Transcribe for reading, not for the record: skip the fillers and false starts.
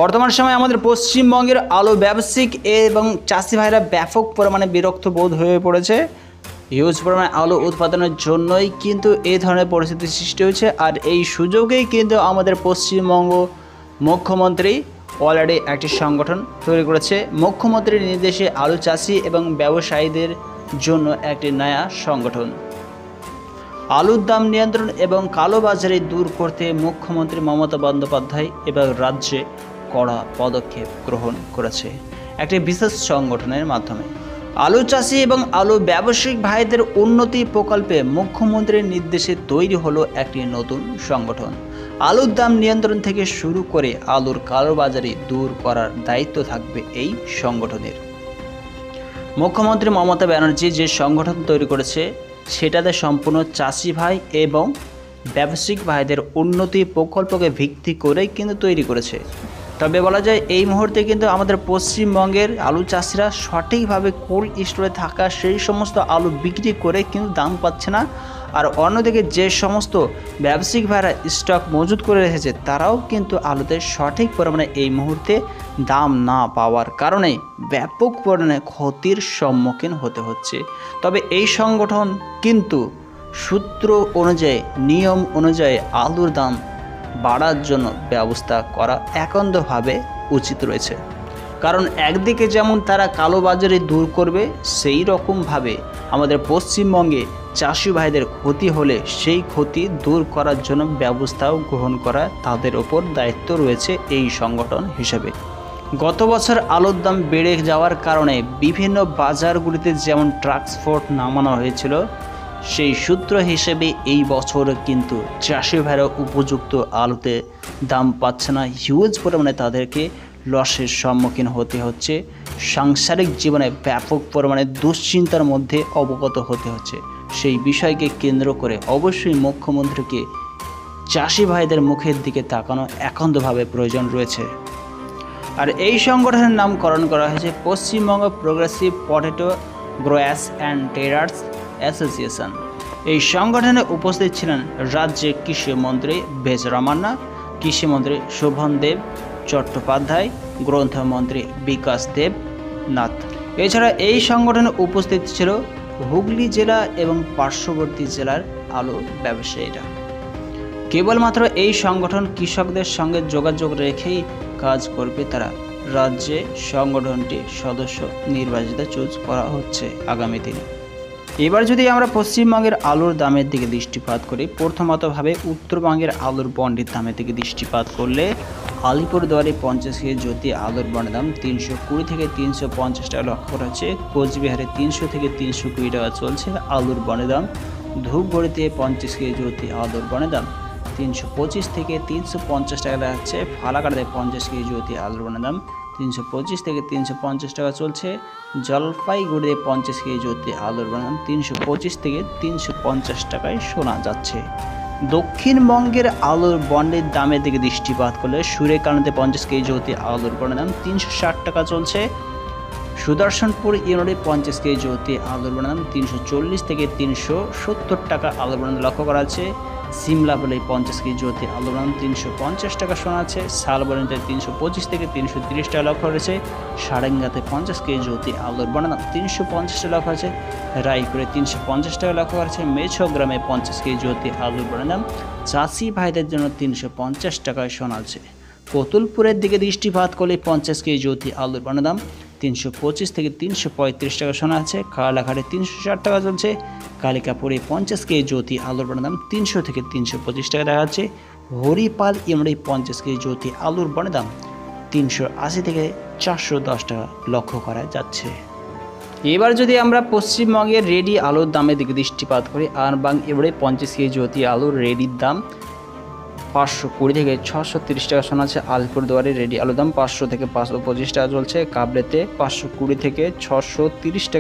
বর্তমান সময়ে আমাদের পশ্চিমবঙ্গের আলু ব্যবসায়িক এবং চাষি ভাইরা ব্যাপক পরিমাণে বিরক্ত বোধ হয়ে পড়েছে। হিউজ পরিমাণে আলু উৎপাদনের জন্যই কিন্তু এই ধরনের পরিস্থিতি সৃষ্টি হয়েছে। আর এই সুযোগেই কিন্তু আমাদের পশ্চিমবঙ্গ মুখ্যমন্ত্রী অলরেডি একটি সংগঠন তৈরি করেছে। মুখ্যমন্ত্রীর নির্দেশে আলু চাষি এবং ব্যবসায়ীদের জন্য একটি নয়া সংগঠন। আলুর দাম নিয়ন্ত্রণ এবং কালোবাজারি দূর করতে মুখ্যমন্ত্রী মমতা বন্দ্যোপাধ্যায় এবং রাজ্যে কড়া পদক্ষেপ গ্রহণ করেছে একটি বিশেষ সংগঠনের মাধ্যমে। আলু চাষি এবং আলু ব্যবসায়িক ভাইদের উন্নতি প্রকল্পে মুখ্যমন্ত্রীর নির্দেশে তৈরি হলো একটি নতুন সংগঠন। আলুর দাম নিয়ন্ত্রণ থেকে শুরু করে আলুর কালোবাজারি দূর করার দায়িত্ব থাকবে এই সংগঠনের। মুখ্যমন্ত্রী মমতা ব্যানার্জি যে সংগঠন তৈরি করেছে সেটাতে সম্পূর্ণ চাষি ভাই এবং ব্যবসায়িক ভাইদের উন্নতি প্রকল্পকে ভিত্তি করেই কিন্তু তৈরি করেছে। তবে বলা যায় এই মুহূর্তে কিন্তু আমাদের পশ্চিমবঙ্গের আলু চাষিরা সঠিকভাবে কোল্ড স্টোরে থাকা সেই সমস্ত আলু বিক্রি করে কিন্তু দাম পাচ্ছে না। আর অন্যদিকে যে সমস্ত ব্যবসায়িক ভাইরা স্টক মজুত করে রেখেছে তারাও কিন্তু আলুতে সঠিক পরিমাণে এই মুহূর্তে দাম না পাওয়ার কারণে ব্যাপক পরিমাণে ক্ষতির সম্মুখীন হতে হচ্ছে। তবে এই সংগঠন কিন্তু সূত্র অনুযায়ী নিয়ম অনুযায়ী আলুর দাম বাড়ার জন্য ব্যবস্থা করা একান্তভাবে উচিত রয়েছে। কারণ একদিকে যেমন তারা কালোবাজারি দূর করবে, সেই রকমভাবে আমাদের পশ্চিমবঙ্গে চাষি ভাইদের ক্ষতি হলে সেই ক্ষতি দূর করার জন্য ব্যবস্থাও গ্রহণ করা তাদের ওপর দায়িত্ব রয়েছে এই সংগঠন হিসেবে। গত বছর আলুর দাম বেড়ে যাওয়ার কারণে বিভিন্ন বাজারগুলিতে যেমন ট্রান্সপোর্ট নামানো হয়েছিল, সেই সূত্র হিসেবে এই বছর কিন্তু চাষি ভাইরা উপযুক্ত আলুতে দাম পাচ্ছে না। হিউজ পরিমাণে তাদেরকে লসের সম্মুখীন হতে হচ্ছে। সাংসারিক জীবনে ব্যাপক পরিমাণে দুশ্চিন্তার মধ্যে অবগত হতে হচ্ছে। সেই বিষয়কে কেন্দ্র করে অবশ্যই মুখ্যমন্ত্রীকে চাষি ভাইদের মুখের দিকে তাকানো একান্তভাবে প্রয়োজন রয়েছে। আর এই সংগঠনের নামকরণ করা হয়েছে Paschimbanga progressive potato growers and traders association. এই সংগঠনে উপস্থিত ছিলেন রাজ্যের কৃষিমন্ত্রী ভেজ রামান্না, কৃষিমন্ত্রী শোভন দেব চট্টোপাধ্যায়, গ্রন্থমন্ত্রী বিকাশ দেবনাথ। এছাড়া এই সংগঠনে উপস্থিত ছিল হুগলি জেলা এবং পার্শ্ববর্তী জেলার আলু ব্যবসায়ীরা। কেবলমাত্র এই সংগঠন কৃষকদের সঙ্গে যোগাযোগ রেখেই কাজ করবে তারা। রাজ্যে সংগঠনটি সদস্য নির্বাচিত চুজ করা হচ্ছে আগামী দিনে। এবার যদি আমরা পশ্চিমবঙ্গের আলুর দামের দিকে দৃষ্টিপাত করি, প্রথমতভাবে উত্তরবঙ্গের আলুর বন্ডির দামের দিকে দৃষ্টিপাত করলে আলিপুরদুয়ারে 50 কেজি জ্যোতি আলুর বন্ডের দাম 320 থেকে 350 টাকা লক্ষ্য করা হচ্ছে। কোচবিহারে 300 থেকে 320 টাকা চলছে আলুর বন্ডের দাম। ধূপগুড়িতে 50 কেজি জ্যোতি আলুর বন্ডের দাম 325 থেকে 350 টাকা দেখাচ্ছে। ফালাকাটাতে 50 কেজি জ্যোতি আলুর বন্ডের দাম 325 থেকে 350 টাকা চলছে। জলপাইগুড়িতে 50 কেজি জ্যোতি আলুর দাম 325 থেকে 350 টাকায় শোনা যাচ্ছে। দক্ষিণবঙ্গের আলুর বন্ডের দামের দিকে দৃষ্টিপাত করলে সুরেকানাতে 50 কেজি জ্যোতি আলুর বন্ডের দাম 360 টাকা চলছে। সুদর্শনপুর ইউনিটে 50 কেজি জ্যোতি আলুর বন্ডের দাম 340 থেকে 370 টাকা আলুর বন্ডের লক্ষ্য করা আছে। সিমলা বলে 50 কেজি জ্যোতি আলুর দাম 350 টাকা শোনা আছে। শালবনীতে 325 থেকে 330 টাকা লক্ষ্য রয়েছে। সারেঙ্গাতে 50 কেজি জ্যোতি আলুর দাম 350 টাকা লক্ষ্য আছে। রায়পুরে 350 টাকা লক্ষ্য করা আছে। মেছগ্রামে 50 কেজি জ্যোতি আলুর দাম চাষি ভাইদের জন্য 350 টাকায় শোনা আছে। কতুলপুরের দিকে দৃষ্টিপাত করলে 50 কেজি জ্যোতি আলুর দাম 325 থেকে 335 টাকা শোনা আছে। কালাঘাটে 360 টাকা চলছে। কালিকাপুরে 50 কেজি জ্যোতি আলুর দাম 300 থেকে 325 টাকা দেখা যাচ্ছে। হরিপাল ইউনিটে 50 কেজি জ্যোতি আলুর দাম 380 থেকে 410 টাকা লক্ষ্য করা যাচ্ছে। এবার যদি আমরা পশ্চিমবঙ্গের রেডি আলুর দামের দিকে দৃষ্টিপাত করি, আরবাং ইউনিটে 50 কেজি জ্যোতি আলুর রেডির দাম 520 থেকে 630 টাকা শোনা আছে। আলিপুরদুয়ারে রেডি আলুর দাম 500 থেকে 525 টাকা চলছে। কাবরেতে 520 থেকে 630 টাকা।